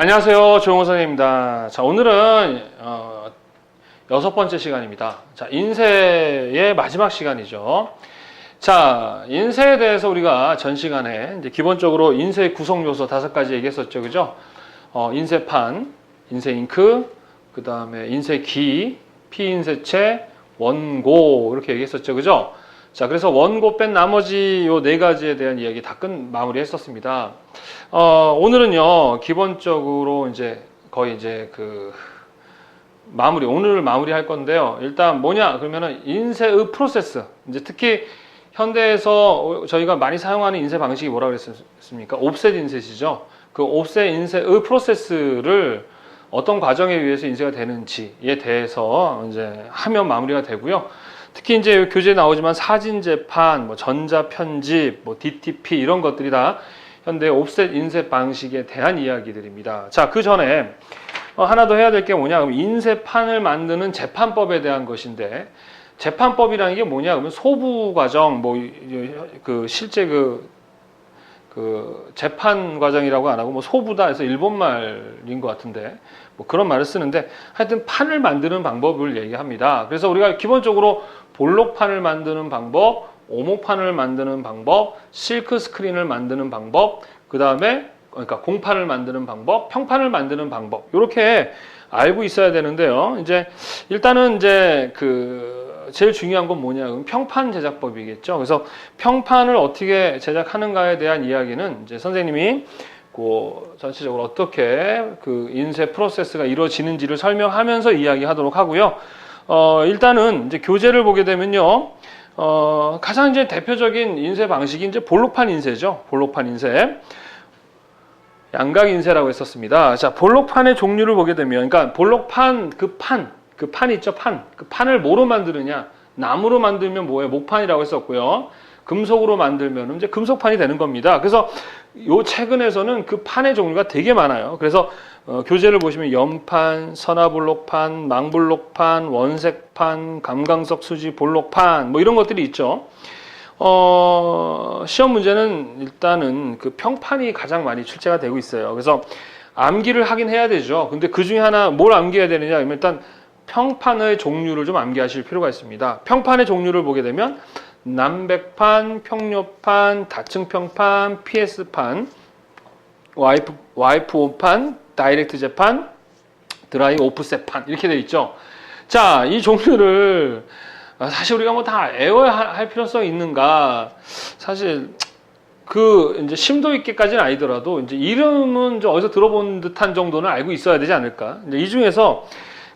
안녕하세요. 조용호 선생님입니다. 자, 오늘은 6번째 시간입니다. 자, 인쇄의 마지막 시간이죠. 자, 인쇄에 대해서 우리가 전 시간에 이제 기본적으로 인쇄 구성 요소 5가지 얘기했었죠. 그죠? 인쇄판, 인쇄 잉크, 그 다음에 인쇄기, 피인쇄체, 원고 이렇게 얘기했었죠. 그죠? 자, 그래서 원고 뺀 나머지 요 4가지에 대한 이야기 다 마무리 했었습니다. 오늘은요, 기본적으로 이제 거의 이제 오늘을 마무리할 건데요. 일단 뭐냐, 그러면은 인쇄의 프로세스. 이제 특히 현대에서 저희가 많이 사용하는 인쇄 방식이 뭐라고 그랬습니까? 옵셋 인쇄시죠. 그 옵셋 인쇄의 프로세스를 어떤 과정에 의해서 인쇄가 되는지에 대해서 이제 하면 마무리가 되고요. 특히 이제 교재에 나오지만 사진 재판, 뭐 전자 편집, 뭐 DTP 이런 것들이 다 현대 옵셋 인쇄 방식에 대한 이야기들입니다. 자, 그 전에 하나 더 해야 될 게 뭐냐? 그럼 인쇄판을 만드는 재판법에 대한 것인데, 재판법이라는 게 뭐냐? 그러면 소부 과정, 실제 재판 과정이라고 안 하고 소부다 해서 일본 말인 것 같은데 뭐 그런 말을 쓰는데, 하여튼 판을 만드는 방법을 얘기합니다. 그래서 우리가 기본적으로 볼록판을 만드는 방법, 오목판을 만드는 방법, 실크 스크린을 만드는 방법, 그 다음에 그러니까 공판을 만드는 방법, 평판을 만드는 방법, 이렇게 알고 있어야 되는데요. 이제 일단은 이제 제일 중요한 건 뭐냐? 평판 제작법이겠죠. 그래서 평판을 어떻게 제작하는가에 대한 이야기는 이제 선생님이 전체적으로 어떻게 인쇄 프로세스가 이루어지는지를 설명하면서 이야기하도록 하고요. 일단은 이제 교재를 보게 되면요. 가장 이제 대표적인 인쇄 방식이 이제 볼록판 인쇄죠. 볼록판 인쇄. 양각 인쇄라고 했었습니다. 자, 볼록판의 종류를 보게 되면, 그러니까 볼록판, 판 있죠, 판. 그 판을 뭐로 만드느냐? 나무로 만들면 뭐예요? 목판이라고 했었고요. 금속으로 만들면 이제 금속판이 되는 겁니다. 그래서 요 최근에서는 그 판의 종류가 되게 많아요. 그래서 교재를 보시면 연판, 선화볼록판, 망볼록판, 원색판, 감광석 수지 볼록판 뭐 이런 것들이 있죠. 시험 문제는 일단은 평판이 가장 많이 출제가 되고 있어요. 그래서 암기를 하긴 해야 되죠. 근데 그 중에 하나 뭘 암기해야 되느냐? 그러면 일단 평판의 종류를 좀 암기하실 필요가 있습니다. 평판의 종류를 보게 되면 남백판, 평료판, 다층평판, PS판, 와이프판, 다이렉트 재판, 드라이 오프셋판 이렇게 되어 있죠. 자, 이 종류를 사실 우리가 뭐 다 외워야 할 필요성이 있는가? 사실 이제 심도 있게까지는 아니더라도 이제 이름은 좀 어디서 들어본 듯한 정도는 알고 있어야 되지 않을까? 이제 이 중에서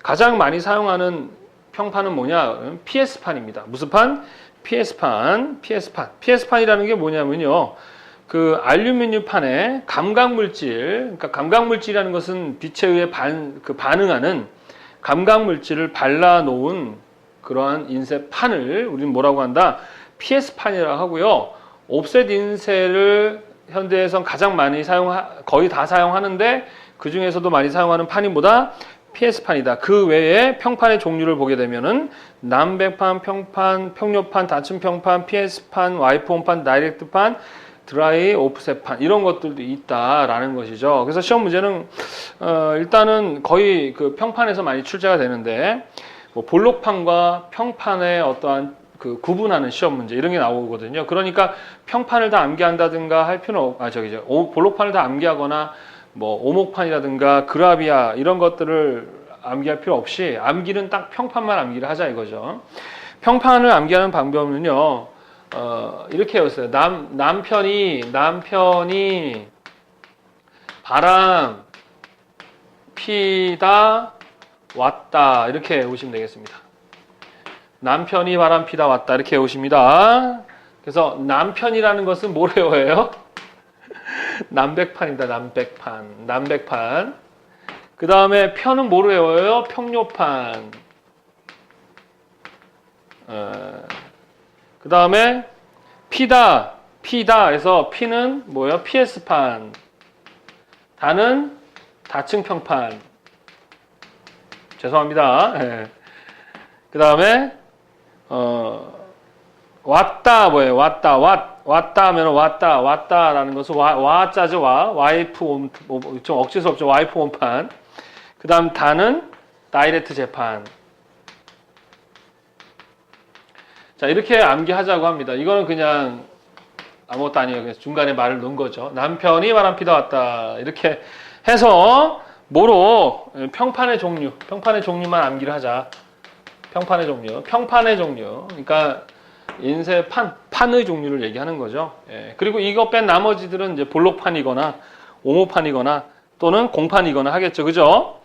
가장 많이 사용하는 평판은 뭐냐? PS판입니다. 무슨 판? PS판. PS판이라는 게 뭐냐면요. 알루미늄판에 감각물질, 그러니까 감각물질이라는 것은 빛에 의해 반응하는 감각물질을 발라놓은 그러한 인쇄판을 우리는 뭐라고 한다? PS판이라고 하고요. 옵셋 인쇄를 현대에선 가장 많이 거의 다 사용하는데 그 중에서도 많이 사용하는 판이 뭐다? PS판이다. 그 외에 평판의 종류를 보게 되면은 남백판, 평판, 평료판, 다층평판, PS판, 와이프온판, 다이렉트판, 드라이 오프셋판 이런 것들도 있다라는 것이죠. 그래서 시험 문제는 일단은 거의 평판에서 많이 출제가 되는데 볼록판과 평판의 어떠한 구분하는 시험 문제 이런 게 나오거든요. 그러니까 평판을 다 암기한다든가 할 필요는 볼록판을 다 암기하거나 오목판이라든가 그라비아 이런 것들을 암기할 필요 없이 암기는 딱 평판만 암기를 하자 이거죠. 평판을 암기하는 방법은요. 이렇게 해봤어요. 남편이 바람 피다 왔다 이렇게 해오시면 되겠습니다. 남편이 바람 피다 왔다 이렇게 해오십니다. 그래서 남편이라는 것은 뭘 외워요? 남백판입니다. 남백판. 그 다음에 편은 뭐로 외워요? 평료판. 그 다음에 피다 해서 피는 뭐예요? PS판. 다는 다층평판. 죄송합니다. 네. 그 다음에 왔다 뭐예요? 왔다 왔다 하면 왔다라는 것은 와자죠, 와이프 좀 억지스럽죠, 와이프 원판. 그 다음 다는 다이렉트 재판. 자, 이렇게 암기하자고 합니다. 이거는 그냥 아무것도 아니에요. 그냥 중간에 말을 넣은 거죠. 남편이 바람피다 왔다. 이렇게 해서 뭐로 평판의 종류만 암기를 하자. 평판의 종류. 그러니까 인쇄 판의 종류를 얘기하는 거죠. 예. 그리고 이거 뺀 나머지들은 이제 볼록판이거나 오모판이거나 또는 공판이거나 하겠죠. 그죠?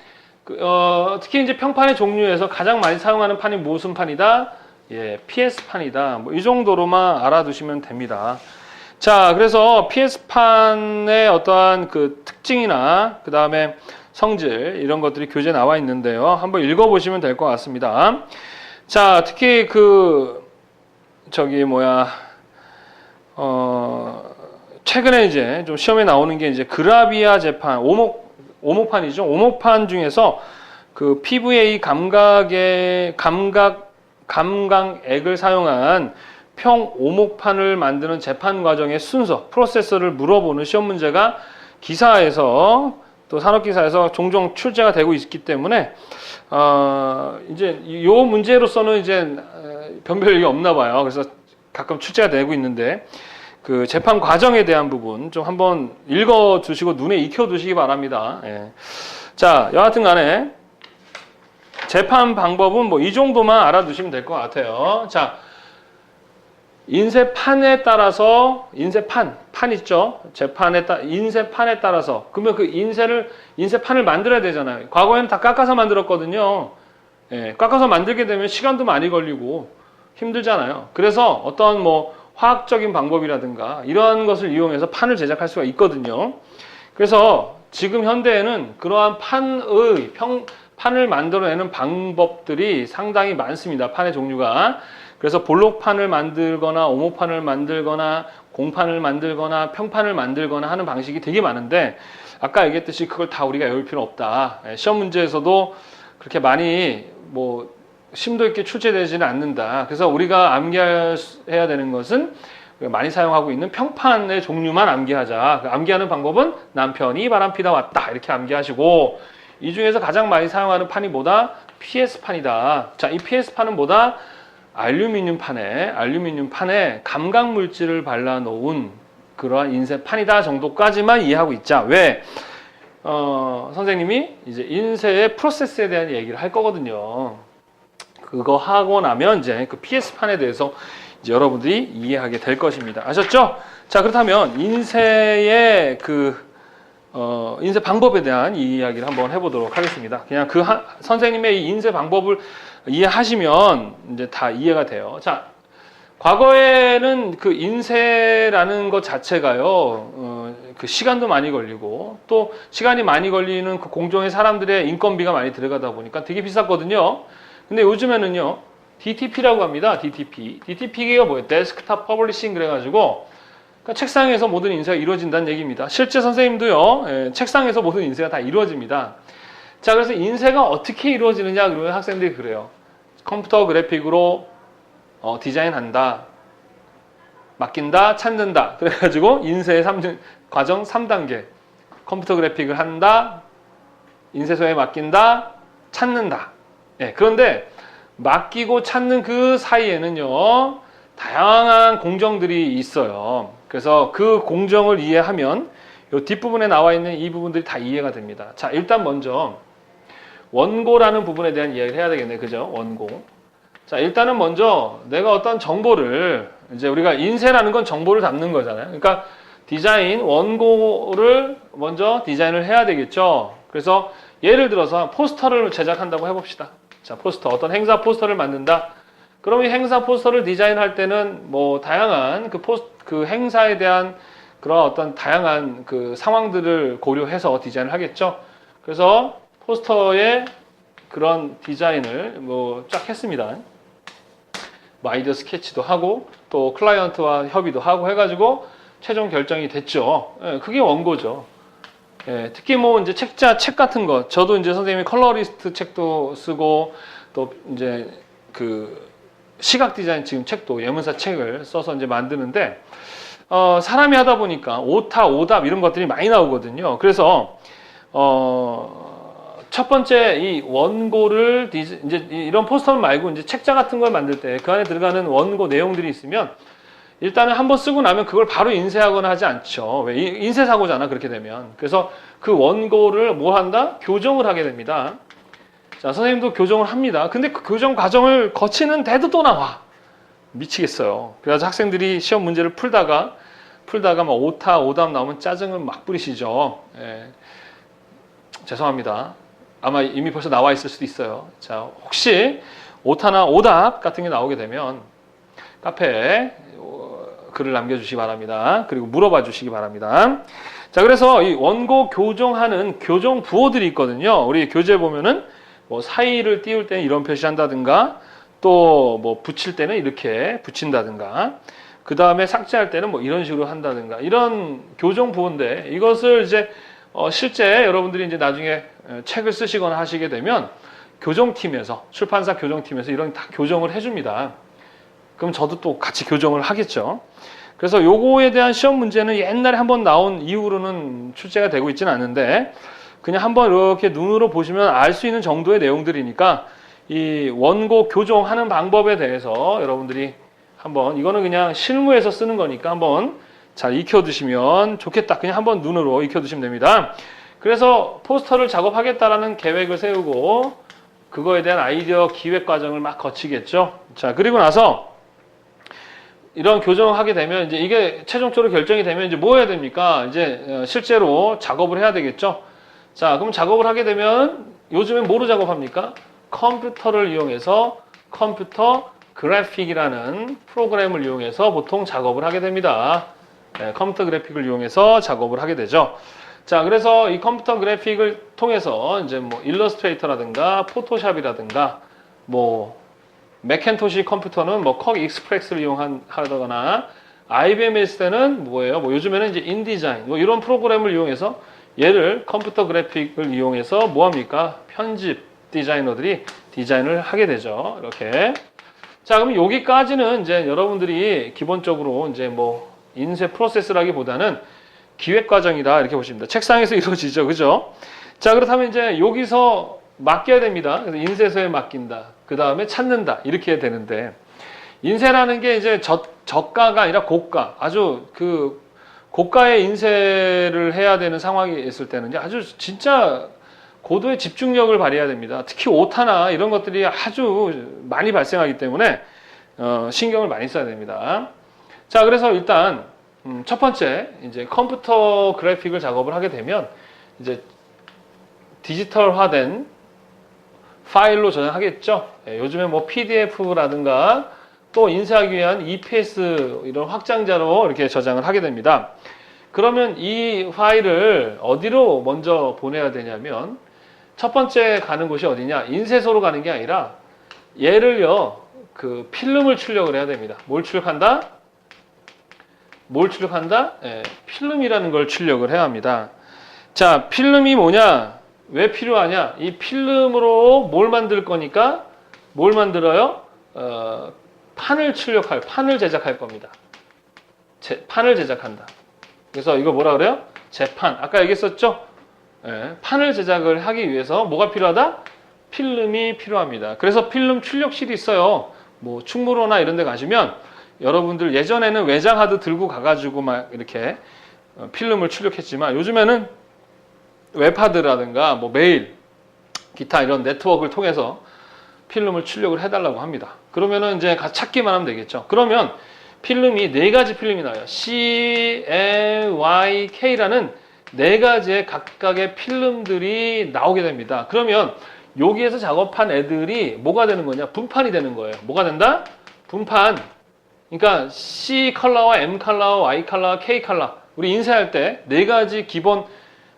특히 이제 평판의 종류에서 가장 많이 사용하는 판이 무슨 판이다? 예, PS판이다. 뭐 이 정도로만 알아두시면 됩니다. 자, 그래서 PS판의 어떠한 그 특징이나 그 다음에 성질 이런 것들이 교재에 나와 있는데요. 한번 읽어보시면 될 것 같습니다. 자, 특히 최근에 이제 좀 시험에 나오는 게 이제 그라비아 재판, 오목판이죠. 오목판 중에서 그 PVA 감각액을 사용한 평오목판을 만드는 재판 과정의 순서, 프로세서를 물어보는 시험 문제가 기사에서 또 산업기사에서 종종 출제가 되고 있기 때문에 이제 요 문제로서는 이제 변별력이 없나 봐요. 그래서 가끔 출제가 되고 있는데 그 재판 과정에 대한 부분 좀 한번 읽어두시고 눈에 익혀두시기 바랍니다. 예. 자, 여하튼 간에 재판 방법은 뭐 이 정도만 알아두시면 될 것 같아요. 자, 인쇄판에 따라서 판 있죠. 인쇄판에 따라서 그러면 그 인쇄판을 만들어야 되잖아요. 과거에는 다 깎아서 만들었거든요. 예, 깎아서 만들게 되면 시간도 많이 걸리고 힘들잖아요. 그래서 어떤 뭐 화학적인 방법이라든가 이러한 것을 이용해서 판을 제작할 수가 있거든요. 그래서 지금 현대에는 그러한 판을 만들어내는 방법들이 상당히 많습니다. 판의 종류가. 그래서 볼록판을 만들거나 오모판을 만들거나 공판을 만들거나 평판을 만들거나 하는 방식이 되게 많은데 아까 얘기했듯이 그걸 다 우리가 외울 필요는 없다. 시험 문제에서도 그렇게 많이 뭐 심도 있게 출제되지는 않는다. 그래서 우리가 암기해야 되는 것은 많이 사용하고 있는 평판의 종류만 암기하자. 암기하는 방법은 남편이 바람피다 왔다. 이렇게 암기하시고 이 중에서 가장 많이 사용하는 판이 뭐다? PS판이다. 자, 이 PS판은 뭐다? 알루미늄 판에 감각 물질을 발라 놓은 그러한 인쇄판이다 정도까지만 이해하고 있자. 왜? 선생님이 이제 인쇄의 프로세스에 대한 얘기를 할 거거든요. 그거 하고 나면 이제 그 PS판에 대해서 이제 여러분들이 이해하게 될 것입니다. 아셨죠? 자, 그렇다면 인쇄의 인쇄 방법에 대한 이야기를 한번 해보도록 하겠습니다. 그냥 선생님의 이 인쇄 방법을 이해하시면 이제 다 이해가 돼요. 자, 과거에는 그 인쇄라는 것 자체가요, 그 시간도 많이 걸리고 또 시간이 많이 걸리는 그 공정의 사람들의 인건비가 많이 들어가다 보니까 되게 비쌌거든요. 근데 요즘에는요, DTP라고 합니다. DTP가 뭐예요? 데스크탑 퍼블리싱 그래가지고 그러니까 책상에서 모든 인쇄가 이루어진다는 얘기입니다. 실제 선생님도요, 책상에서 모든 인쇄가 다 이루어집니다. 자, 그래서 인쇄가 어떻게 이루어지느냐 그러면 학생들이 그래요. 컴퓨터 그래픽으로 디자인한다, 맡긴다, 찾는다. 그래가지고 인쇄의 과정 3단계. 컴퓨터 그래픽을 한다, 인쇄소에 맡긴다, 찾는다. 예, 그런데 맡기고 찾는 그 사이에는요, 다양한 공정들이 있어요. 그래서 그 공정을 이해하면 이 뒷부분에 나와 있는 이 부분들이 다 이해가 됩니다. 자, 일단 먼저 원고라는 부분에 대한 이야기를 해야 되겠네요. 그죠? 원고. 자, 일단은 먼저 내가 어떤 정보를, 이제 우리가 인쇄라는 건 정보를 담는 거잖아요. 그러니까 원고를 먼저 디자인을 해야 되겠죠. 그래서 예를 들어서 포스터를 제작한다고 해봅시다. 자, 어떤 행사 포스터를 만든다. 그럼 이 행사 포스터를 디자인할 때는 뭐 다양한 그 행사에 대한 그런 어떤 다양한 그 상황들을 고려해서 디자인을 하겠죠. 그래서 포스터의 그런 디자인을 뭐 쫙 했습니다. 뭐 아이디어 스케치도 하고 또 클라이언트와 협의도 하고 해가지고 최종 결정이 됐죠. 예, 그게 원고죠. 예, 특히 뭐 이제 책 같은 거, 저도 이제 선생님이 컬러리스트 책도 쓰고 또 이제 그 시각 디자인 지금 책도 예문사 책을 써서 이제 만드는데 사람이 하다 보니까 오타, 오답 이런 것들이 많이 나오거든요. 그래서 첫 번째 이 원고를 이제 이런 포스터 말고 이제 책자 같은 걸 만들 때 그 안에 들어가는 원고 내용들이 있으면 일단은 한번 쓰고 나면 그걸 바로 인쇄하거나 하지 않죠. 왜? 인쇄 사고잖아, 그렇게 되면. 그래서 그 원고를 뭐 한다? 교정을 하게 됩니다. 자, 선생님도 교정을 합니다. 근데 그 교정 과정을 거치는데도 또 나와. 미치겠어요. 그래서 학생들이 시험 문제를 풀다가 막 오타, 오답 나오면 짜증을 막 부리시죠. 예. 죄송합니다. 아마 이미 벌써 나와 있을 수도 있어요. 자, 혹시 오타나 오답 같은 게 나오게 되면 카페에 글을 남겨주시기 바랍니다. 그리고 물어봐 주시기 바랍니다. 자, 그래서 이 원고 교정하는 교정 부호들이 있거든요. 우리 교재에 보면은 뭐 사이를 띄울 때는 이런 표시한다든가 또 뭐 붙일 때는 이렇게 붙인다든가 그 다음에 삭제할 때는 뭐 이런 식으로 한다든가 이런 교정 부호인데 이것을 이제 실제 여러분들이 이제 나중에 책을 쓰시거나 하시게 되면 교정팀에서 출판사 교정팀에서 이런 다 교정을 해줍니다. 그럼 저도 또 같이 교정을 하겠죠. 그래서 요거에 대한 시험 문제는 옛날에 한번 나온 이후로는 출제가 되고 있지는 않은데 그냥 한번 이렇게 눈으로 보시면 알 수 있는 정도의 내용들이니까 이 원고 교정하는 방법에 대해서 여러분들이 한번 이거는 그냥 실무에서 쓰는 거니까 한번 잘 익혀두시면 좋겠다. 그냥 한번 눈으로 익혀두시면 됩니다. 그래서 포스터를 작업하겠다라는 계획을 세우고 그거에 대한 아이디어 기획 과정을 막 거치겠죠. 자, 그리고 나서 이런 교정을 하게 되면 이제 이게 최종적으로 결정이 되면 이제 뭐 해야 됩니까? 이제 실제로 작업을 해야 되겠죠. 자, 그럼 작업을 하게 되면 요즘엔 뭐로 작업합니까? 컴퓨터를 이용해서 컴퓨터 그래픽이라는 프로그램을 이용해서 보통 작업을 하게 됩니다. 네, 컴퓨터 그래픽을 이용해서 작업을 하게 되죠. 자, 그래서 이 컴퓨터 그래픽을 통해서 이제 뭐 일러스트레이터라든가 포토샵이라든가 뭐 맥킨토시 컴퓨터는 뭐 컥 익스프레스를 이용하거나 IBM에 있을 때는 뭐예요? 뭐 요즘에는 이제 인디자인 뭐 이런 프로그램을 이용해서 얘를 컴퓨터 그래픽을 이용해서 뭐 합니까? 편집 디자이너들이 디자인을 하게 되죠. 이렇게. 자, 그럼 여기까지는 이제 여러분들이 기본적으로 이제 뭐 인쇄 프로세스라기보다는 기획 과정이다 이렇게 보십니다. 책상에서 이루어지죠, 그죠? 자, 그렇다면 이제 여기서 맡겨야 됩니다. 그래서 인쇄소에 맡긴다. 그 다음에 찾는다 이렇게 되는데 인쇄라는 게 이제 저가가 아니라 고가, 아주 그 고가의 인쇄를 해야 되는 상황이 있을 때는 아주 진짜 고도의 집중력을 발휘해야 됩니다. 특히 오타나 이런 것들이 아주 많이 발생하기 때문에 신경을 많이 써야 됩니다. 자, 그래서 일단 첫 번째 이제 컴퓨터 그래픽을 작업을 하게 되면 이제 디지털화된 파일로 저장하겠죠. 요즘에 뭐 PDF라든가 또 인쇄하기 위한 EPS 이런 확장자로 이렇게 저장을 하게 됩니다. 그러면 이 파일을 어디로 먼저 보내야 되냐면 첫 번째 가는 곳이 어디냐? 인쇄소로 가는 게 아니라 얘를요, 그 필름을 출력을 해야 됩니다. 뭘 출력한다? 뭘 출력한다? 예, 필름이라는 걸 출력을 해야 합니다. 자, 필름이 뭐냐? 왜 필요하냐? 이 필름으로 뭘 만들 거니까 뭘 만들어요? 판을 제작할 겁니다. 판을 제작한다. 그래서 이거 뭐라 그래요? 재판. 아까 얘기했었죠? 예, 판을 제작을 하기 위해서 뭐가 필요하다? 필름이 필요합니다. 그래서 필름 출력실이 있어요. 뭐 충무로나 이런 데 가시면 여러분들 예전에는 외장하드 들고 가가지고 막 이렇게 필름을 출력했지만 요즘에는 웹하드라든가 뭐 메일, 기타 이런 네트워크를 통해서 필름을 출력을 해달라고 합니다. 그러면은 이제 찾기만 하면 되겠죠. 그러면 필름이 네 가지 필름이 나와요. C, L, Y, K라는 네 가지의 각각의 필름들이 나오게 됩니다. 그러면 여기에서 작업한 애들이 뭐가 되는 거냐? 분판이 되는 거예요. 뭐가 된다? 분판. 그러니까 C 컬러와 M 컬러, Y 컬러, K 컬러. 우리 인쇄할 때 네 가지 기본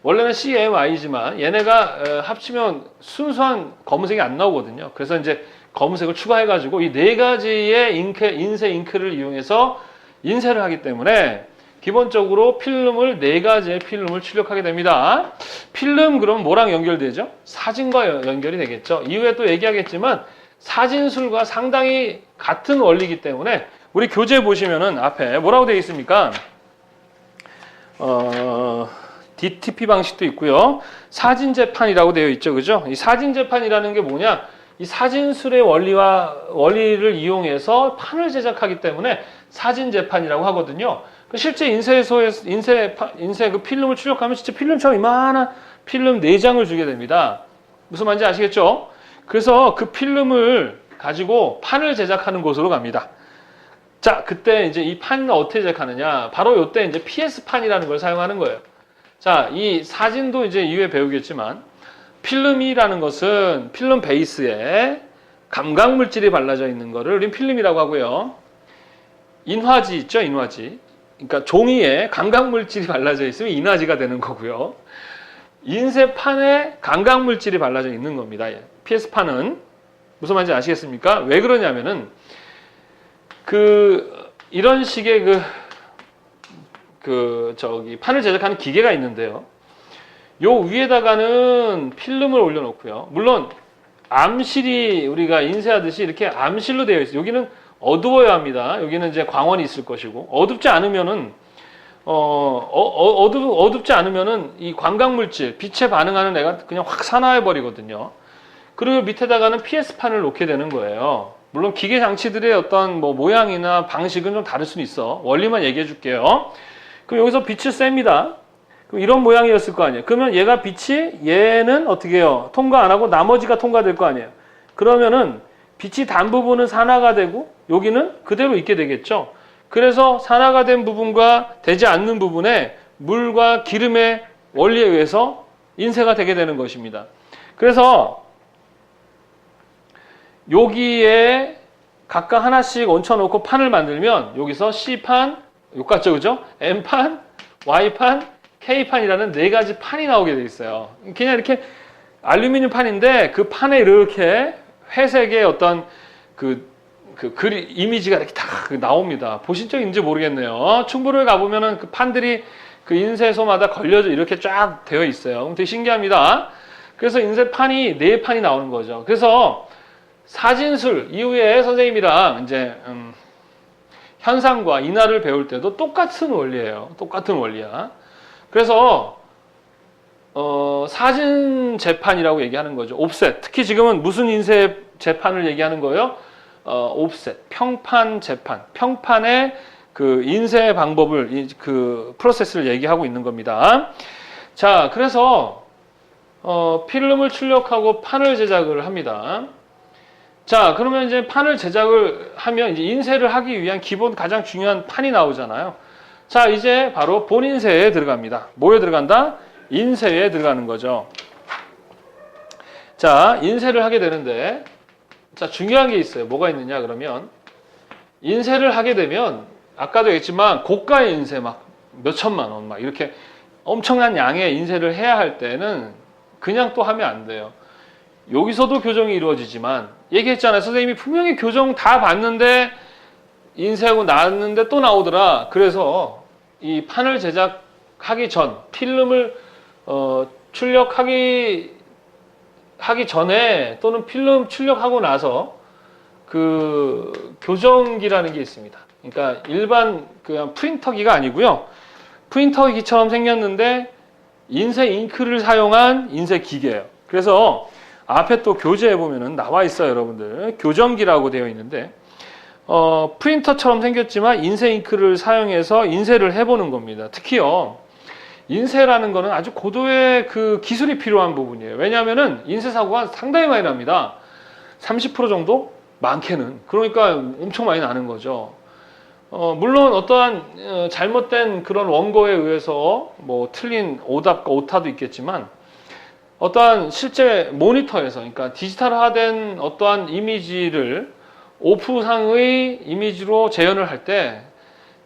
원래는 C, M, Y지만 얘네가 합치면 순수한 검은색이 안 나오거든요. 그래서 이제 검은색을 추가해가지고 이 네 가지의 인쇄 잉크를 이용해서 인쇄를 하기 때문에 기본적으로 필름을 네 가지의 필름을 출력하게 됩니다. 필름 그러면 뭐랑 연결되죠? 사진과 연결이 되겠죠. 이후에 또 얘기하겠지만 사진술과 상당히 같은 원리이기 때문에 우리 교재 보시면은 앞에 뭐라고 되어 있습니까? DTP 방식도 있고요. 사진 재판이라고 되어 있죠. 그죠? 이 사진 재판이라는 게 뭐냐? 이 사진술의 원리를 이용해서 판을 제작하기 때문에 사진 재판이라고 하거든요. 실제 인쇄 그 필름을 출력하면 진짜 필름처럼 이만한 필름 4장을 주게 됩니다. 무슨 말인지 아시겠죠? 그래서 그 필름을 가지고 판을 제작하는 곳으로 갑니다. 자, 그때 이제 이 판을 어떻게 제작하느냐? 바로 이때 이제 PS판이라는 걸 사용하는 거예요. 자, 이 사진도 이제 이후에 배우겠지만, 필름이라는 것은 필름 베이스에 감각 물질이 발라져 있는 거를 우리는 필름이라고 하고요. 인화지 있죠, 인화지. 그러니까 종이에 감각 물질이 발라져 있으면 인화지가 되는 거고요. 인쇄판에 감각 물질이 발라져 있는 겁니다. PS판은 무슨 말인지 아시겠습니까? 왜 그러냐면은 이런 식의 판을 제작하는 기계가 있는데요. 요 위에다가는 필름을 올려놓고요. 물론 암실이 우리가 인쇄하듯이 이렇게 암실로 되어 있어요. 여기는 어두워야 합니다. 여기는 이제 광원이 있을 것이고, 어둡지 않으면은 어둡지 않으면은 이 광각 물질, 빛에 반응하는 애가 그냥 확 산화해 버리거든요. 그리고 밑에다가는 PS판을 놓게 되는 거예요. 물론 기계 장치들의 어떤 모양이나 방식은 좀 다를 수는 있어. 원리만 얘기해 줄게요. 그럼 여기서 빛을 쐭니다. 그럼 이런 모양이었을 거 아니에요. 그러면 얘는 어떻게 해요? 통과 안 하고 나머지가 통과될 거 아니에요. 그러면은 빛이 단 부분은 산화가 되고 여기는 그대로 있게 되겠죠. 그래서 산화가 된 부분과 되지 않는 부분에 물과 기름의 원리에 의해서 인쇄가 되게 되는 것입니다. 그래서 여기에 각각 하나씩 얹혀놓고 판을 만들면 여기서 C판, 똑같죠, 그죠? M판, Y판, K판이라는 4가지 판이 나오게 돼 있어요. 그냥 이렇게 알루미늄 판인데 그 판에 이렇게 회색의 어떤 이미지가 이렇게 다 나옵니다. 보신 적 있는지 모르겠네요. 충무로에 가보면은 그 판들이 그 인쇄소마다 걸려져 이렇게 쫙 되어 있어요. 되게 신기합니다. 그래서 인쇄판이 4판이 나오는 거죠. 그래서 사진술 이후에 선생님이랑 이제 현상과 인화를 배울 때도 똑같은 원리예요. 똑같은 원리야. 그래서 사진 재판이라고 얘기하는 거죠. 옵셋. 특히 지금은 무슨 인쇄 재판을 얘기하는 거예요? 옵셋, 평판 재판. 평판의 그 인쇄 방법을, 프로세스를 얘기하고 있는 겁니다. 자, 그래서 필름을 출력하고 판을 제작을 합니다. 자, 그러면 이제 판을 제작을 하면 이제 인쇄를 하기 위한 기본 가장 중요한 판이 나오잖아요. 자, 이제 바로 본인쇄에 들어갑니다. 뭐에 들어간다? 인쇄에 들어가는 거죠. 자, 인쇄를 하게 되는데, 자, 중요한 게 있어요. 뭐가 있느냐, 그러면. 인쇄를 하게 되면, 아까도 얘기했지만, 고가의 인쇄 막 몇천만 원, 막 이렇게 엄청난 양의 인쇄를 해야 할 때는 그냥 또 하면 안 돼요. 여기서도 교정이 이루어지지만, 얘기했잖아요. 선생님이 분명히 교정 다 봤는데, 인쇄하고 나왔는데 또 나오더라. 그래서 이 판을 제작하기 전, 필름을 출력하기 전에 또는 필름 출력하고 나서 그 교정기라는 게 있습니다. 그러니까 일반 그냥 프린터기가 아니고요. 프린터기처럼 생겼는데 인쇄 잉크를 사용한 인쇄 기계예요. 그래서 앞에 또 교재에 보면은 나와 있어요, 여러분들. 교정기라고 되어 있는데 프린터처럼 생겼지만 인쇄 잉크를 사용해서 인쇄를 해보는 겁니다. 특히요. 인쇄라는 거는 아주 고도의 그 기술이 필요한 부분이에요. 왜냐하면은 인쇄 사고가 상당히 많이 납니다. 30% 정도? 많게는. 그러니까 엄청 많이 나는 거죠. 물론 어떠한 잘못된 그런 원고에 의해서 뭐 틀린 오답과 오타도 있겠지만 어떠한 실제 모니터에서, 그러니까 디지털화된 어떠한 이미지를 오프상의 이미지로 재현을 할 때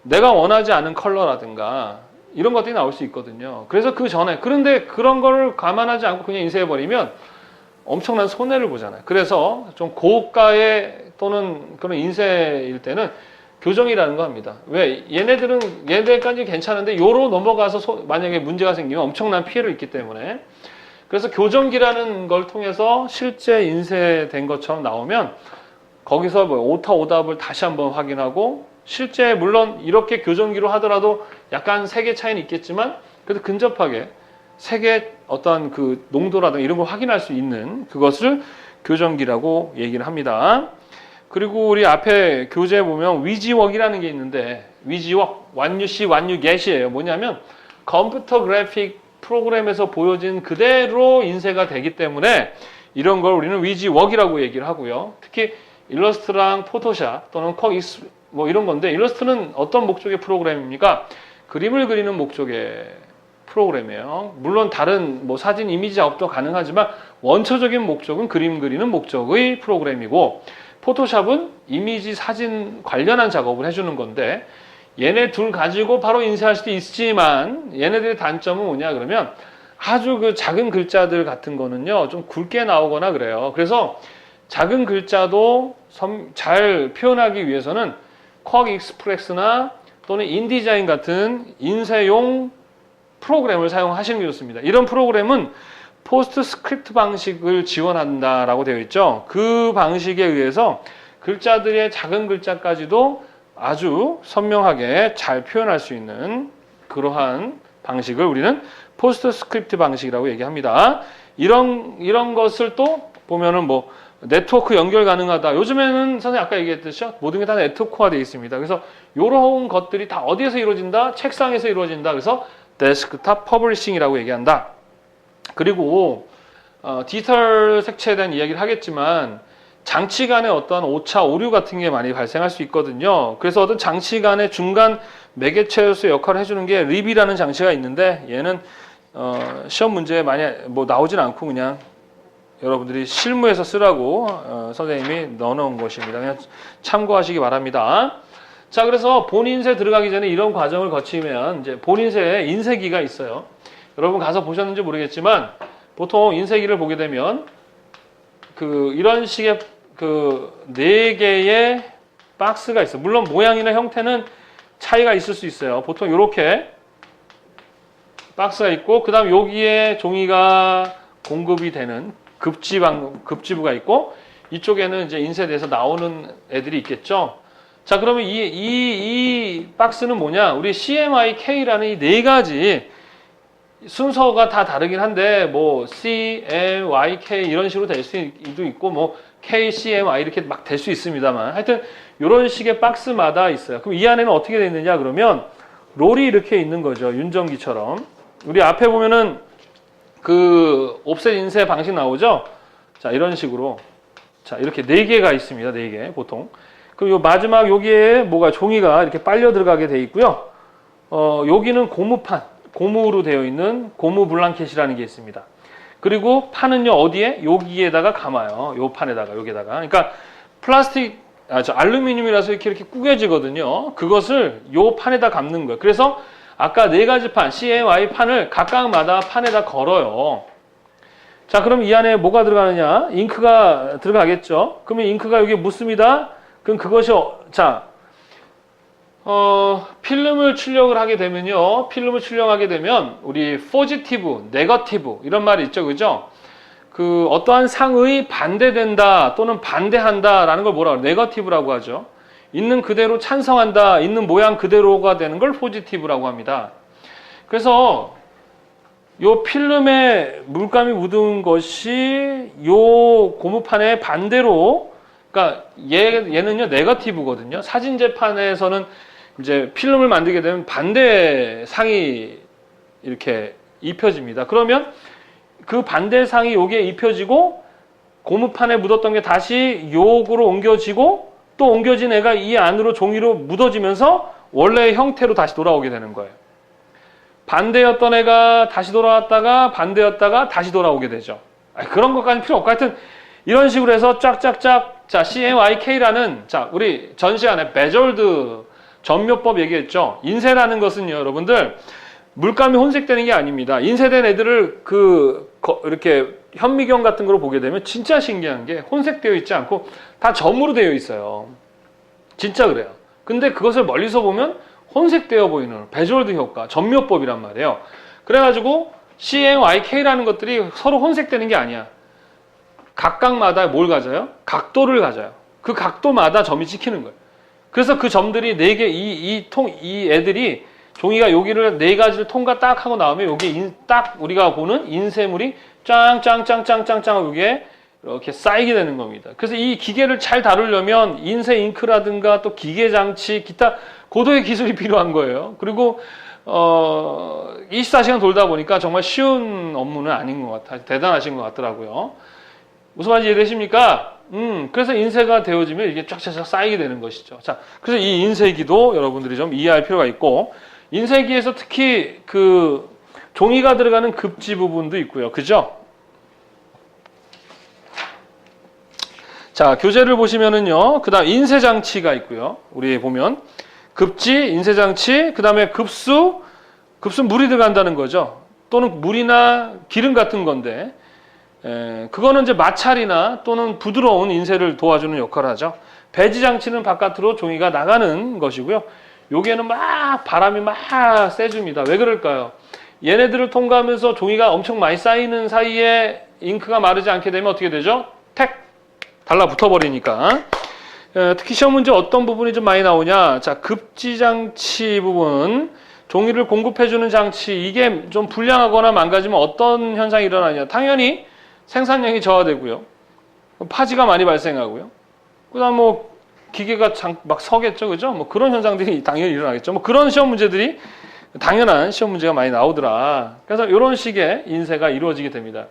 내가 원하지 않은 컬러라든가 이런 것들이 나올 수 있거든요. 그래서 그 전에, 그런데 그런 걸 감안하지 않고 그냥 인쇄해버리면 엄청난 손해를 보잖아요. 그래서 좀 고가의 또는 그런 인쇄일 때는 교정이라는 거 합니다. 왜? 얘네들까지 괜찮은데 요로 넘어가서 만약에 문제가 생기면 엄청난 피해를 입기 때문에. 그래서 교정기라는 걸 통해서 실제 인쇄된 것처럼 나오면 거기서 오타 오답을 다시 한번 확인하고 실제 물론 이렇게 교정기로 하더라도 약간 색의 차이는 있겠지만 그래도 근접하게 색의 어떤 그 농도라든가 이런 걸 확인할 수 있는 그것을 교정기라고 얘기를 합니다. 그리고 우리 앞에 교재에 보면 위지웍이라는 게 있는데 위지웍, what you see, what you get이에요. 뭐냐면 컴퓨터 그래픽 프로그램에서 보여진 그대로 인쇄가 되기 때문에 이런 걸 우리는 위지웍이라고 얘기를 하고요. 특히 일러스트랑 포토샵 또는 콕익스 뭐 이런 건데 일러스트는 어떤 목적의 프로그램입니까? 그림을 그리는 목적의 프로그램이에요. 물론 다른 뭐 사진 이미지 작업도 가능하지만 원초적인 목적은 그림 그리는 목적의 프로그램이고 포토샵은 이미지 사진 관련한 작업을 해주는 건데 얘네 둘 가지고 바로 인쇄할 수도 있지만 얘네들의 단점은 뭐냐 그러면 아주 그 작은 글자들 같은 거는요 좀 굵게 나오거나 그래요. 그래서 작은 글자도 잘 표현하기 위해서는 쿼크 익스프레스나 또는 인디자인 같은 인쇄용 프로그램을 사용하시는 게 좋습니다. 이런 프로그램은 포스트 스크립트 방식을 지원한다라고 되어 있죠. 그 방식에 의해서 글자들의 작은 글자까지도 아주 선명하게 잘 표현할 수 있는 그러한 방식을 우리는 포스트 스크립트 방식이라고 얘기합니다. 이런 것을 또 보면은 뭐 네트워크 연결 가능하다. 요즘에는 선생님 아까 얘기했듯이 모든 게 다 네트워크화 되어 있습니다. 그래서 이런 것들이 다 어디에서 이루어진다? 책상에서 이루어진다. 그래서 데스크탑 퍼블리싱이라고 얘기한다. 그리고 디지털 색채에 대한 이야기를 하겠지만 장치 간의 어떤 오차, 오류 같은 게 많이 발생할 수 있거든요. 그래서 어떤 장치 간의 중간 매개체로서 역할을 해주는 게 립이라는 장치가 있는데 얘는 시험 문제에 많이 뭐 나오진 않고 그냥 여러분들이 실무에서 쓰라고 선생님이 넣어놓은 것입니다. 그냥 참고하시기 바랍니다. 자, 그래서 본인쇄 들어가기 전에 이런 과정을 거치면 이제 본인쇄에 인쇄기가 있어요. 여러분 가서 보셨는지 모르겠지만 보통 인쇄기를 보게 되면 이런 식의 네 개의 박스가 있어요. 물론 모양이나 형태는 차이가 있을 수 있어요. 보통 이렇게 박스가 있고 그 다음 여기에 종이가 공급이 되는 급지부가 있고 이쪽에는 이제 인쇄돼서 나오는 애들이 있겠죠. 자, 그러면 이 박스는 뭐냐? 우리 CMYK라는 이 네 가지 순서가 다 다르긴 한데 뭐 CMYK 이런 식으로 될 수도 있고 뭐 KCMI 이렇게 막 될 수 있습니다만 하여튼 이런 식의 박스마다 있어요. 그럼 이 안에는 어떻게 되어 있느냐 그러면 롤이 이렇게 있는 거죠. 윤정기처럼. 우리 앞에 보면은 그 옵셋 인쇄 방식 나오죠. 자, 이런 식으로 자 이렇게 네 개가 있습니다. 네 개 보통. 그럼 요 마지막 여기에 뭐가 종이가 이렇게 빨려 들어가게 돼 있고요. 여기는 고무로 되어 있는 고무 블랑켓이라는 게 있습니다. 그리고 판은요 어디에? 여기에다가 감아요. 요 판에다가 여기다가. 그러니까 플라스틱, 알루미늄이라서 이렇게 구겨지거든요. 그것을 요 판에다 감는 거예요. 그래서 아까 네 가지 판, CMY 판을 각각마다 판에다 걸어요. 자, 그럼 이 안에 뭐가 들어가느냐? 잉크가 들어가겠죠. 그러면 잉크가 여기 묻습니다. 그럼 그것이 필름을 출력을 하게 되면요. 필름을 출력하게 되면 우리 포지티브, 네거티브 이런 말이 있죠. 그죠? 그 어떠한 상의 반대된다 또는 반대한다라는 걸 뭐라고 해요? 네거티브라고 하죠. 있는 그대로 찬성한다, 있는 모양 그대로가 되는 걸 포지티브라고 합니다. 그래서 요 필름에 물감이 묻은 것이 요 고무판에 반대로, 그러니까 얘는요 네거티브거든요. 사진 재판에서는 이제 필름을 만들게 되면 반대 상이 이렇게 입혀집니다. 그러면 그 반대 상이 여기에 입혀지고 고무판에 묻었던 게 다시 요구로 옮겨지고 또 옮겨진 애가 이 안으로 종이로 묻어지면서 원래의 형태로 다시 돌아오게 되는 거예요. 반대였던 애가 다시 돌아왔다가 반대였다가 다시 돌아오게 되죠. 그런 것까지는 필요 없고 하여튼 이런 식으로 해서 쫙쫙쫙 자 CMYK라는 자 우리 전 시간에 베졸드 전묘법 얘기했죠. 인쇄라는 것은요 여러분들 물감이 혼색되는 게 아닙니다. 인쇄된 애들을 이렇게 현미경 같은 거로 보게 되면 진짜 신기한 게 혼색되어 있지 않고 다 점으로 되어 있어요. 진짜 그래요. 근데 그것을 멀리서 보면 혼색되어 보이는 베졸드 효과, 전묘법이란 말이에요. 그래가지고 CMYK라는 것들이 서로 혼색되는 게 아니야. 각각마다 뭘 가져요? 각도를 가져요. 그 각도마다 점이 찍히는 거예요. 그래서 그 점들이 4개, 이 애들이 종이가 여기를 네 가지를 통과 딱 하고 나오면 여기 딱 우리가 보는 인쇄물이 짱짱짱짱짱짱 여기에 이렇게 쌓이게 되는 겁니다. 그래서 이 기계를 잘 다루려면 인쇄 잉크라든가 또 기계 장치, 기타 고도의 기술이 필요한 거예요. 그리고 24시간 돌다 보니까 정말 쉬운 업무는 아닌 것 같아요. 대단하신 것 같더라고요. 무슨 말인지 이해되십니까? 그래서 인쇄가 되어지면 이게 쫙쫙쫙 쌓이게 되는 것이죠. 자, 그래서 이 인쇄기도 여러분들이 좀 이해할 필요가 있고, 인쇄기에서 특히 그 종이가 들어가는 급지 부분도 있고요. 그죠? 자, 교재를 보시면은요, 그 다음 인쇄장치가 있고요. 우리 보면 급지, 인쇄장치, 그 다음에 급수 물이 들어간다는 거죠. 또는 물이나 기름 같은 건데, 그거는 이제 마찰이나 또는 부드러운 인쇄를 도와주는 역할을 하죠. 배지 장치는 바깥으로 종이가 나가는 것이고요. 여기에는 막 바람이 막 세줍니다. 왜 그럴까요? 얘네들을 통과하면서 종이가 엄청 많이 쌓이는 사이에 잉크가 마르지 않게 되면 어떻게 되죠? 택! 달라붙어 버리니까. 특히 시험 문제 어떤 부분이 좀 많이 나오냐? 자, 급지 장치 부분, 종이를 공급해주는 장치, 이게 좀 불량하거나 망가지면 어떤 현상이 일어나냐? 당연히 생산량이 저하되고요. 파지가 많이 발생하고요. 그다음 뭐 기계가 막 서겠죠, 그죠? 뭐 그런 현상들이 당연히 일어나겠죠. 뭐 그런 시험 문제들이 당연한 시험 문제가 많이 나오더라. 그래서 이런 식의 인쇄가 이루어지게 됩니다.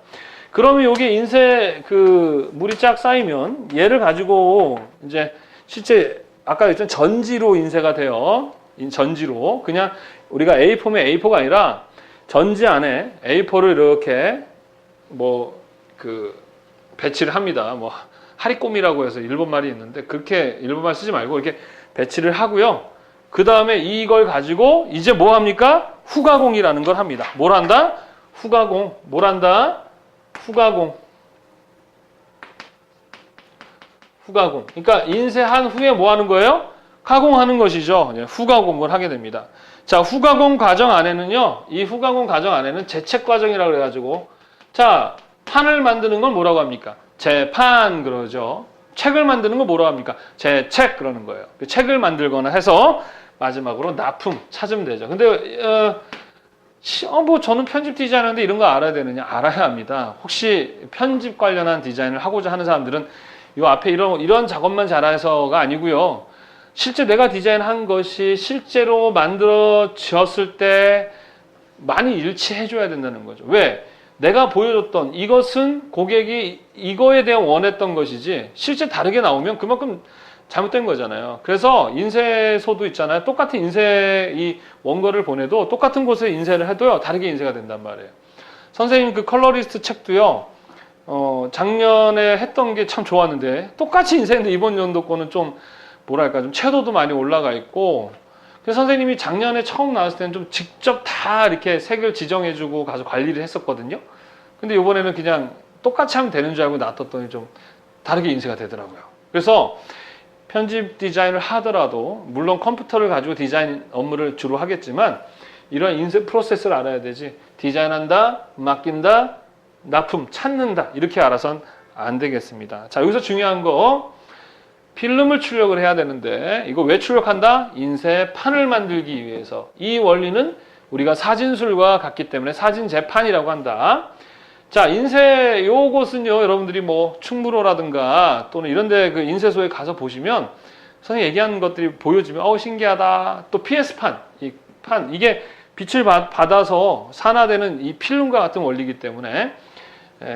그러면 여기 인쇄 그 물이 쫙 쌓이면 얘를 가지고 이제 실제 아까 했던 전지로 인쇄가 돼요. 전지로. 그냥 우리가 A4면 A4가 아니라 전지 안에 A4를 이렇게 뭐 그 배치를 합니다. 뭐 하리꼼이라고 해서 일본 말이 있는데 그렇게 일본 말 쓰지 말고 이렇게 배치를 하고요. 그 다음에 이걸 가지고 이제 뭐 합니까? 후가공이라는 걸 합니다. 뭘 한다? 후가공. 뭘 한다? 후가공. 후가공. 그러니까 인쇄한 후에 뭐 하는 거예요? 가공하는 것이죠. 후가공을 하게 됩니다. 자, 후가공 과정 안에는요, 이 후가공 과정 안에는 제책 과정이라고 그래가지고, 자, 판을 만드는 건 뭐라고 합니까? 제판 그러죠. 책을 만드는 건 뭐라고 합니까? 제책 그러는 거예요. 책을 만들거나 해서 마지막으로 납품 찾으면 되죠. 근데 뭐 저는 편집 디자이너인데 이런 거 알아야 되느냐? 알아야 합니다. 혹시 편집 관련한 디자인을 하고자 하는 사람들은 이 앞에 이런 작업만 잘해서가 아니고요. 실제 내가 디자인한 것이 실제로 만들어졌을 때 많이 일치해 줘야 된다는 거죠. 왜? 내가 보여줬던 이것은 고객이 이거에 대해 원했던 것이지 실제 다르게 나오면 그만큼 잘못된 거잖아요. 그래서 인쇄소도 있잖아요. 똑같은 인쇄 이 원고를 보내도 똑같은 곳에 인쇄를 해도요. 다르게 인쇄가 된단 말이에요. 선생님 그 컬러리스트 책도요. 작년에 했던 게 참 좋았는데 똑같이 인쇄했는데 이번 연도 거는 좀 뭐랄까 좀 채도도 많이 올라가 있고 그래서 선생님이 작년에 처음 나왔을 때는 좀 직접 다 이렇게 색을 지정해주고 가서 관리를 했었거든요. 근데 이번에는 그냥 똑같이 하면 되는 줄 알고 놔뒀더니 좀 다르게 인쇄가 되더라고요. 그래서 편집 디자인을 하더라도 물론 컴퓨터를 가지고 디자인 업무를 주로 하겠지만 이런 인쇄 프로세스를 알아야 되지 디자인한다, 맡긴다, 납품, 찾는다 이렇게 알아선 안 되겠습니다. 자, 여기서 중요한 거 필름을 출력을 해야 되는데 이거 왜 출력한다? 인쇄판을 만들기 위해서. 이 원리는 우리가 사진술과 같기 때문에 사진 재판이라고 한다. 자, 인쇄 요것은요. 여러분들이 뭐 충무로라든가 또는 이런 데 그 인쇄소에 가서 보시면 선생님 얘기하는 것들이 보여지면 신기하다. 또 PS판, 이게 빛을 받아서 산화되는 이 필름과 같은 원리이기 때문에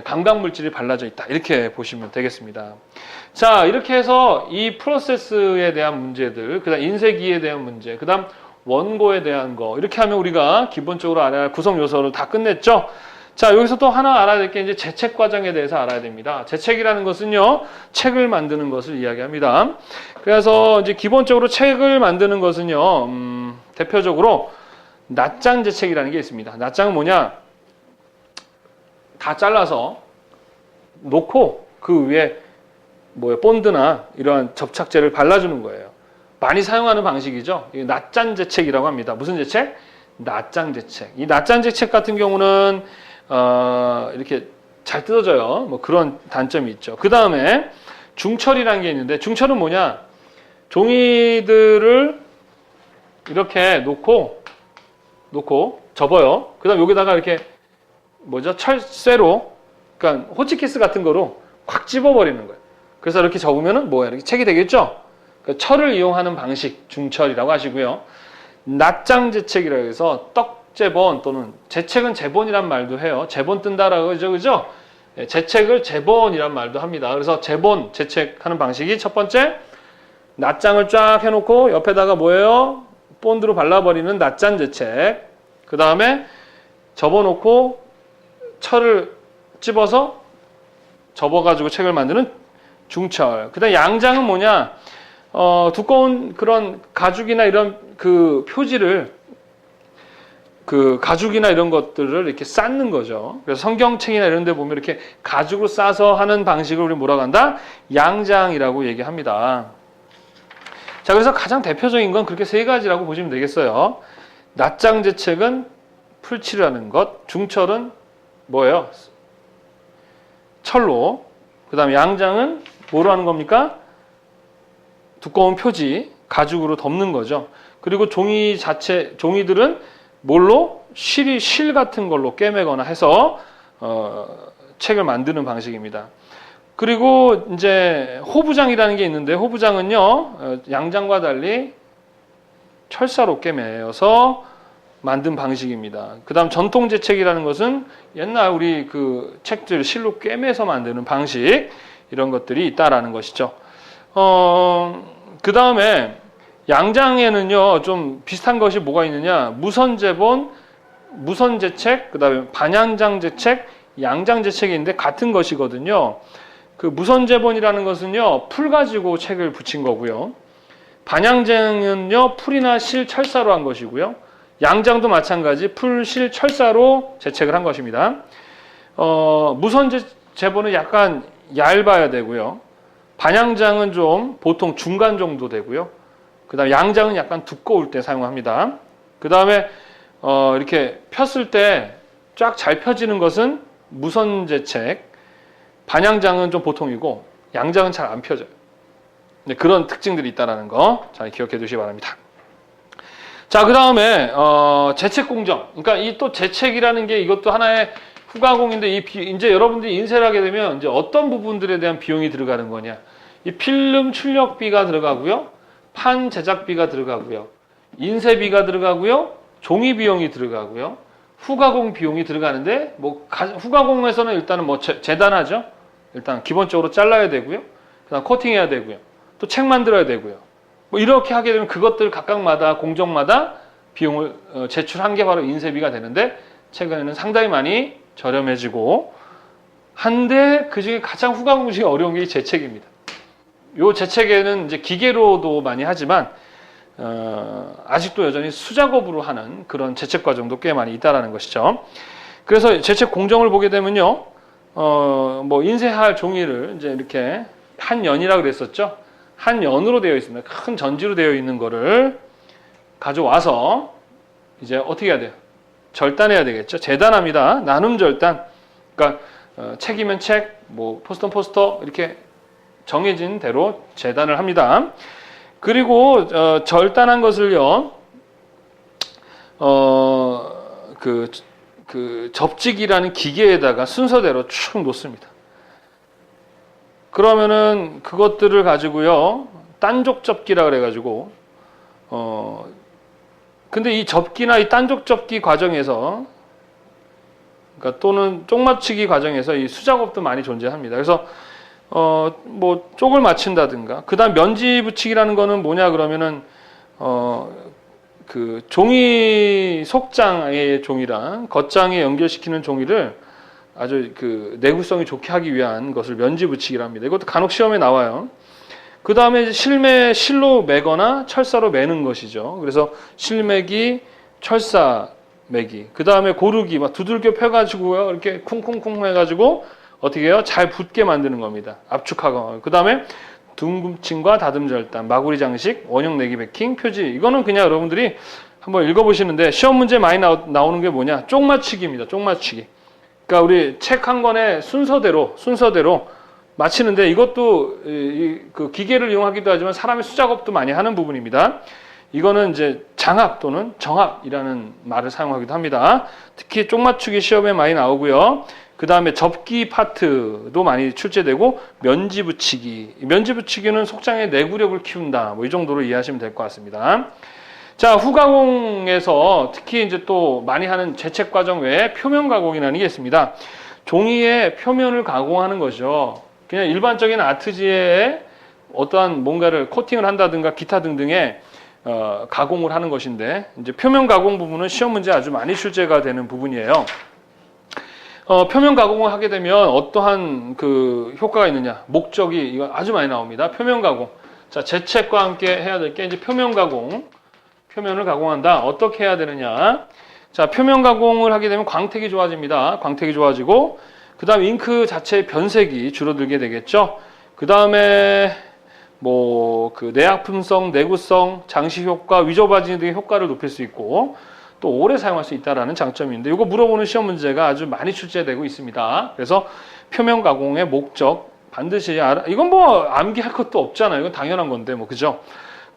감각물질이 발라져 있다. 이렇게 보시면 되겠습니다. 자, 이렇게 해서 이 프로세스에 대한 문제들, 그 다음 인쇄기에 대한 문제, 그 다음 원고에 대한 거, 이렇게 하면 우리가 기본적으로 알아야 할 구성 요소를 다 끝냈죠? 자, 여기서 또 하나 알아야 될 게 이제 제책 과정에 대해서 알아야 됩니다. 제책이라는 것은요, 책을 만드는 것을 이야기합니다. 그래서 이제 기본적으로 책을 만드는 것은요, 대표적으로 낱장 제책이라는 게 있습니다. 낱장은 뭐냐? 다 잘라서 놓고 그 위에 본드나 이러한 접착제를 발라주는 거예요. 많이 사용하는 방식이죠. 낱장 제책이라고 합니다. 무슨 제책? 낱장 제책. 이 낱장 제책 같은 경우는 이렇게 잘 뜯어져요. 뭐 그런 단점이 있죠. 그 다음에 중철이라는 게 있는데 중철은 뭐냐? 종이들을 이렇게 놓고 놓고 접어요. 그 다음 여기다가 이렇게 뭐죠? 철쇠로, 그러니까 호치키스 같은 거로 콱 집어버리는 거예요. 그래서 이렇게 접으면은 뭐예요? 이렇게 책이 되겠죠? 그러니까 철을 이용하는 방식, 중철이라고 하시고요. 낱장제책이라고 해서 떡제본 또는 제책은 제본이란 말도 해요. 제본 뜬다라고 하죠, 그죠? 제책을 제본이란 말도 합니다. 그래서 제본, 제책하는 방식이 첫 번째, 낱장을 쫙 해놓고 옆에다가 뭐예요? 본드로 발라버리는 낱장제책. 그 다음에 접어놓고 철을 집어서 접어가지고 책을 만드는 중철. 그 다음에 양장은 뭐냐? 두꺼운 그런 가죽이나 이런 그 표지를 그 가죽이나 이런 것들을 이렇게 쌓는 거죠. 그래서 성경책이나 이런 데 보면 이렇게 가죽으로 싸서 하는 방식을 우리 뭐라고 한다? 양장이라고 얘기합니다. 자, 그래서 가장 대표적인 건 그렇게 세 가지라고 보시면 되겠어요. 낱장제책은 풀칠을 하는 것, 중철은 뭐예요? 철로. 그 다음에 양장은 뭐로 하는 겁니까? 두꺼운 표지, 가죽으로 덮는 거죠. 그리고 종이 자체, 종이들은 뭘로? 실 같은 걸로 꿰매거나 해서 책을 만드는 방식입니다. 그리고 이제 호부장이라는 게 있는데, 호부장은요 양장과 달리 철사로 꿰매어서 만든 방식입니다. 그 다음 전통제책이라는 것은 옛날 우리 그 책들 실로 꿰매서 만드는 방식, 이런 것들이 있다라는 것이죠. 그 다음에 양장에는요 좀 비슷한 것이 뭐가 있느냐? 무선제본, 무선제책, 그 다음에 반양장제책, 양장제책이 있는데 같은 것이거든요. 그 무선제본이라는 것은요 풀 가지고 책을 붙인 거고요. 반양장은요 풀이나 실, 철사로 한 것이고요. 양장도 마찬가지 풀, 실, 철사로 제책을 한 것입니다. 무선제본은 약간 얇아야 되고요. 반양장은 좀 보통 중간 정도 되고요. 그 다음에 양장은 약간 두꺼울 때 사용합니다. 그 다음에 이렇게 폈을 때 쫙 잘 펴지는 것은 무선제책, 반양장은 좀 보통이고 양장은 잘 안 펴져요. 네, 그런 특징들이 있다는 거 잘 기억해 두시기 바랍니다. 자, 그 다음에 제책 공정. 그러니까 이 또 제책이라는 게 이것도 하나의 후가공인데, 이제 여러분들이 인쇄를 하게 되면 이제 어떤 부분들에 대한 비용이 들어가는 거냐? 이 필름 출력비가 들어가고요, 판 제작비가 들어가고요, 인쇄비가 들어가고요, 종이 비용이 들어가고요, 후가공 비용이 들어가는데, 뭐 후가공에서는 일단은 뭐 재단하죠. 일단 기본적으로 잘라야 되고요, 그다음 코팅해야 되고요, 또 책 만들어야 되고요. 뭐 이렇게 하게 되면 그것들 각각마다 공정마다 비용을 제출한 게 바로 인쇄비가 되는데, 최근에는 상당히 많이 저렴해지고 한데 그 중에 가장 후가공 중에 어려운 게 제책입니다. 요 제책에는 이제 기계로도 많이 하지만 아직도 여전히 수작업으로 하는 그런 제책 과정도 꽤 많이 있다라는 것이죠. 그래서 제책 공정을 보게 되면요, 뭐 인쇄할 종이를 이제 이렇게 한 연이라고 그랬었죠. 한 연으로 되어 있습니다. 큰 전지로 되어 있는 거를 가져와서 이제 어떻게 해야 돼요? 절단해야 되겠죠. 재단합니다. 나눔 절단. 그러니까 책이면 책, 뭐 포스터는 포스터, 이렇게 정해진 대로 재단을 합니다. 그리고 절단한 것을요, 그 접지기라는 기계에다가 순서대로 쭉 놓습니다. 그러면은 그것들을 가지고요, 딴족 접기라 그래가지고 근데 이 접기나 이 딴족 접기 과정에서, 그러니까 또는 쪽 맞추기 과정에서 이 수작업도 많이 존재합니다. 그래서 뭐 쪽을 맞춘다든가, 그다음 면지 붙이기라는 거는 뭐냐 그러면은 그 종이 속장의 종이랑 겉장에 연결시키는 종이를 아주 그 내구성이 좋게 하기 위한 것을 면지 붙이기라 합니다. 이것도 간혹 시험에 나와요. 그 다음에 실로 매거나 철사로 매는 것이죠. 그래서 실매기, 철사 매기. 그 다음에 고르기, 막 두들겨 펴가지고요, 이렇게 쿵쿵쿵 해가지고 어떻게 해요? 잘 붙게 만드는 겁니다. 압축하고. 그 다음에 둥금침과 다듬절단, 마구리 장식, 원형 내기 베킹, 표지. 이거는 그냥 여러분들이 한번 읽어보시는데 시험 문제 많이 나오는 게 뭐냐? 쪽 맞추기입니다. 쪽 맞추기. 그러니까 우리 책 한 권의 순서대로 맞히는데, 이것도 그 기계를 이용하기도 하지만 사람의 수작업도 많이 하는 부분입니다. 이거는 이제 장합 또는 정합이라는 말을 사용하기도 합니다. 특히 쪽맞추기 시험에 많이 나오고요. 그 다음에 접기 파트도 많이 출제되고, 면지 붙이기. 면지 붙이기는 속장의 내구력을 키운다. 뭐 이 정도로 이해하시면 될 것 같습니다. 자, 후가공에서 특히 이제 또 많이 하는 제책 과정 외에 표면 가공이라는 게 있습니다. 종이의 표면을 가공하는 거죠. 그냥 일반적인 아트지에 어떠한 뭔가를 코팅을 한다든가 기타 등등의 가공을 하는 것인데, 이제 표면 가공 부분은 시험 문제에 아주 많이 출제가 되는 부분이에요. 표면 가공을 하게 되면 어떠한 그 효과가 있느냐, 목적이 이거 아주 많이 나옵니다. 표면 가공. 자, 제책과 함께 해야 될 게 이제 표면 가공. 표면을 가공한다. 어떻게 해야 되느냐? 자, 표면 가공을 하게 되면 광택이 좋아집니다. 광택이 좋아지고, 그 다음 잉크 자체의 변색이 줄어들게 되겠죠. 그 다음에 뭐 그 내약품성, 내구성, 장식 효과, 위조 바지 등의 효과를 높일 수 있고, 또 오래 사용할 수 있다라는 장점인데, 이거 물어보는 시험 문제가 아주 많이 출제되고 있습니다. 그래서 표면 가공의 목적 반드시 알아. 이건 뭐 암기할 것도 없잖아요. 이건 당연한 건데 뭐, 그죠?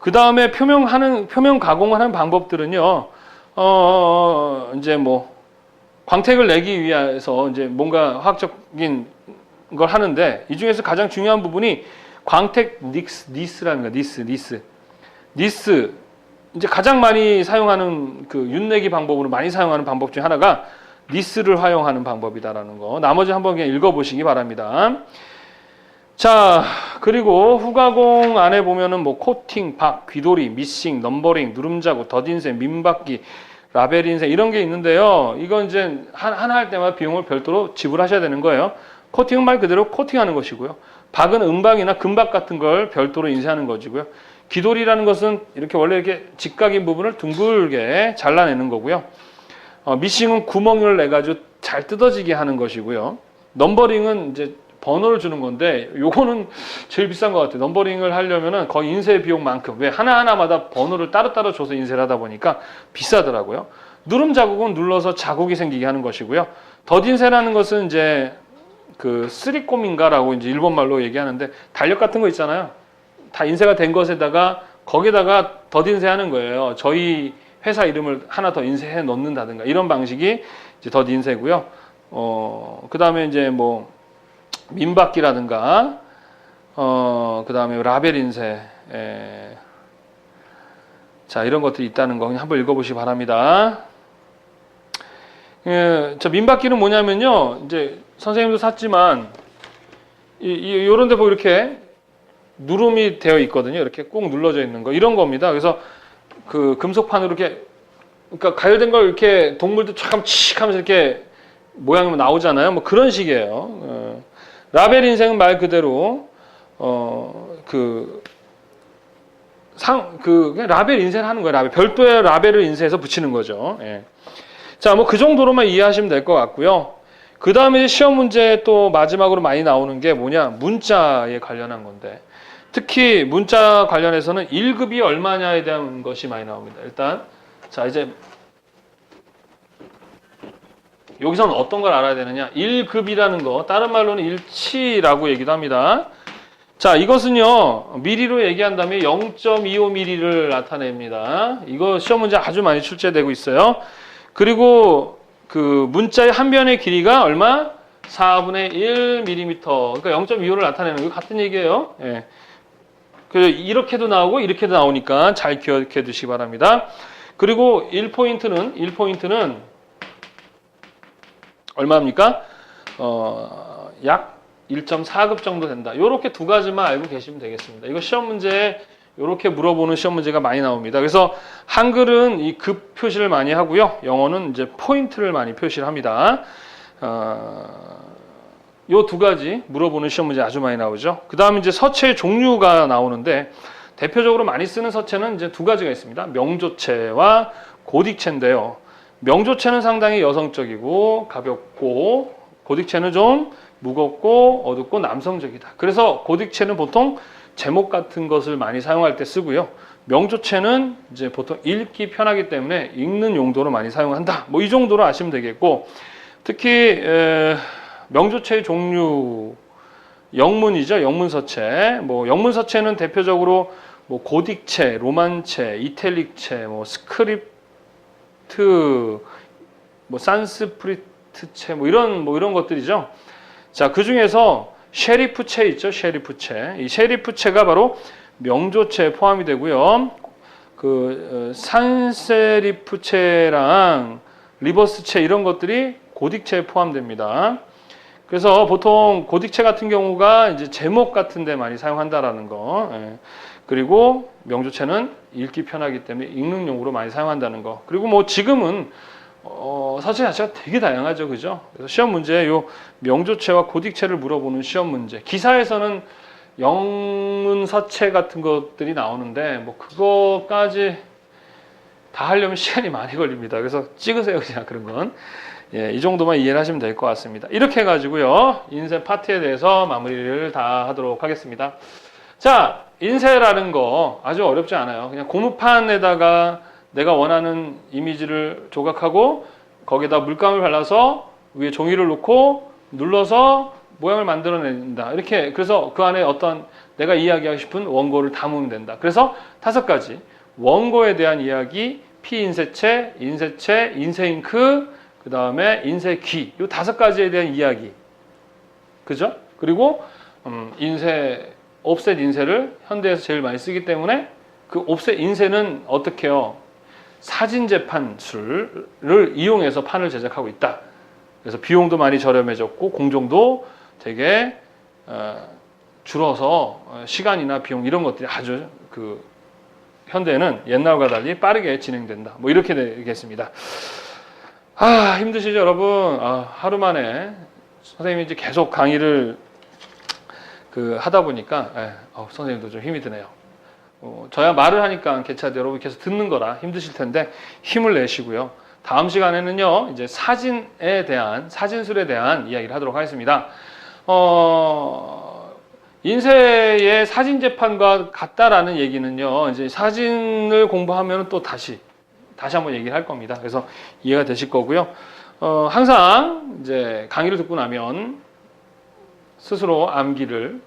그 다음에 표면 가공하는 방법들은요. 이제 뭐 광택을 내기 위해서 이제 뭔가 화학적인 걸 하는데, 이 중에서 가장 중요한 부분이 광택 니스라는 거예요. 니스. 이제 가장 많이 사용하는 그 윤내기 방법으로 많이 사용하는 방법 중에 하나가 니스를 활용하는 방법이다라는 거. 나머지 한번 그냥 읽어보시기 바랍니다. 자, 그리고 후가공 안에 보면은 뭐 코팅, 박, 귀돌이, 미싱, 넘버링, 누름자국, 덧인쇄, 민박기, 라벨 인쇄 이런 게 있는데요. 이건 이제 하나 할 때마다 비용을 별도로 지불하셔야 되는 거예요. 코팅은 말 그대로 코팅하는 것이고요. 박은 은박이나 금박 같은 걸 별도로 인쇄하는 것이고요. 귀돌이라는 것은 이렇게 원래 이렇게 직각인 부분을 둥글게 잘라내는 거고요. 미싱은 구멍을 내가지고 잘 뜯어지게 하는 것이고요. 넘버링은 이제 번호를 주는 건데, 요거는 제일 비싼 것 같아요. 넘버링을 하려면은 거의 인쇄 비용만큼, 왜 하나하나마다 번호를 따로따로 줘서 인쇄를 하다 보니까 비싸더라고요. 누름 자국은 눌러서 자국이 생기게 하는 것이고요. 덧인쇄라는 것은 이제 그 쓰리꼼인가라고 이제 일본말로 얘기하는데, 달력 같은 거 있잖아요. 다 인쇄가 된 것에다가 거기다가 덧인쇄하는 거예요. 저희 회사 이름을 하나 더 인쇄해 넣는다든가 이런 방식이 이제 덧인쇄고요. 그 다음에 이제 뭐 민박기라든가 그 다음에 라벨 인쇄, 자, 이런 것들이 있다는 거 그냥 한번 읽어보시기 바랍니다. 저 민박기는 뭐냐면요, 이제 선생님도 샀지만 요런 데 보고 이렇게 누름이 되어 있거든요. 이렇게 꾹 눌러져 있는 거, 이런 겁니다. 그래서 그 금속판으로 이렇게, 그러니까 가열된 걸 이렇게 동물도 촥 하면서 이렇게 모양이 나오잖아요. 뭐 그런 식이에요. 라벨 인쇄는 말 그대로 그냥 라벨 인쇄를 하는 거예요. 별도의 라벨을 인쇄해서 붙이는 거죠. 예. 자, 뭐 그 정도로만 이해하시면 될 것 같고요. 그 다음에 시험 문제 또 마지막으로 많이 나오는 게 뭐냐, 문자에 관련한 건데, 특히 문자 관련해서는 1급이 얼마냐에 대한 것이 많이 나옵니다. 일단 자, 이제 여기서는 어떤 걸 알아야 되느냐, 1급이라는 거, 다른 말로는 일치라고 얘기도 합니다. 자, 이것은요, 미리로 얘기한다면 0.25mm를 나타냅니다. 이거 시험 문제 아주 많이 출제되고 있어요. 그리고 그 문자의 한 변의 길이가 얼마? 4분의 1mm. 그러니까 0.25를 나타내는 거 같은 얘기예요. 예. 그래서 이렇게도 나오고 이렇게도 나오니까 잘 기억해 두시기 바랍니다. 그리고 1포인트는 얼마입니까? 약 1.4급 정도 된다. 이렇게 두 가지만 알고 계시면 되겠습니다. 이거 시험 문제에 이렇게 물어보는 시험 문제가 많이 나옵니다. 그래서 한글은 이 급 표시를 많이 하고요. 영어는 이제 포인트를 많이 표시를 합니다. 요 두 가지 물어보는 시험 문제 아주 많이 나오죠. 그 다음에 이제 서체의 종류가 나오는데, 대표적으로 많이 쓰는 서체는 이제 두 가지가 있습니다. 명조체와 고딕체인데요. 명조체는 상당히 여성적이고 가볍고, 고딕체는 좀 무겁고 어둡고 남성적이다. 그래서 고딕체는 보통 제목 같은 것을 많이 사용할 때 쓰고요. 명조체는 이제 보통 읽기 편하기 때문에 읽는 용도로 많이 사용한다. 뭐 이 정도로 아시면 되겠고, 특히 명조체의 종류, 영문이죠. 영문서체. 뭐 영문서체는 대표적으로 뭐 고딕체, 로만체, 이탈릭체, 뭐 스크립트, 뭐 산스프리트체, 뭐 이런 것들이죠. 자, 그 중에서 셰리프체 있죠, 셰리프체. 이 셰리프체가 바로 명조체에 포함이 되고요. 그 산세리프체랑 리버스체 이런 것들이 고딕체에 포함됩니다. 그래서 보통 고딕체 같은 경우가 이제 제목 같은 데 많이 사용한다라는 거. 예. 그리고 명조체는 읽기 편하기 때문에 읽는 용으로 많이 사용한다는 거. 그리고 뭐 지금은 사실 자체가 되게 다양하죠. 그죠? 그래서 시험 문제에 요 명조체와 고딕체를 물어보는 시험 문제. 기사에서는 영문서체 같은 것들이 나오는데 뭐 그거까지 다 하려면 시간이 많이 걸립니다. 그래서 찍으세요. 그냥 그런 건. 예, 이 정도만 이해를 하시면 될 것 같습니다. 이렇게 해가지고요. 인쇄 파트에 대해서 마무리를 다 하도록 하겠습니다. 자, 인쇄라는 거 아주 어렵지 않아요. 그냥 고무판에다가 내가 원하는 이미지를 조각하고 거기에다 물감을 발라서 위에 종이를 놓고 눌러서 모양을 만들어낸다. 이렇게 그래서 그 안에 어떤 내가 이야기하고 싶은 원고를 담으면 된다. 그래서 5가지 원고에 대한 이야기, 피인쇄체, 인쇄체, 인쇄잉크, 그 다음에 인쇄기, 이 5가지에 대한 이야기, 그죠? 그리고 옵셋 인쇄를 현대에서 제일 많이 쓰기 때문에 그 옵셋 인쇄는 어떻게 해요? 사진 재판술을 이용해서 판을 제작하고 있다. 그래서 비용도 많이 저렴해졌고 공정도 되게 줄어서 시간이나 비용 이런 것들이 아주 그 현대는 옛날과 달리 빠르게 진행된다. 뭐 이렇게 되겠습니다. 힘드시죠, 여러분? 하루 만에 선생님이 이제 계속 강의를 하다 보니까 선생님도 좀 힘이 드네요. 저야 말을 하니까 괜찮아도 여러분 계속 듣는 거라 힘드실 텐데 힘을 내시고요. 다음 시간에는요, 이제 사진술에 대한 이야기를 하도록 하겠습니다. 인쇄의 사진 재판과 같다라는 얘기는요, 이제 사진을 공부하면 또 다시 한번 얘기를 할 겁니다. 그래서 이해가 되실 거고요. 항상 이제 강의를 듣고 나면 스스로 암기를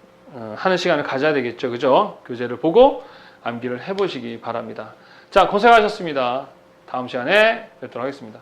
하는 시간을 가져야 되겠죠. 그죠? 교재를 보고 암기를 해보시기 바랍니다. 자, 고생하셨습니다. 다음 시간에 뵙도록 하겠습니다.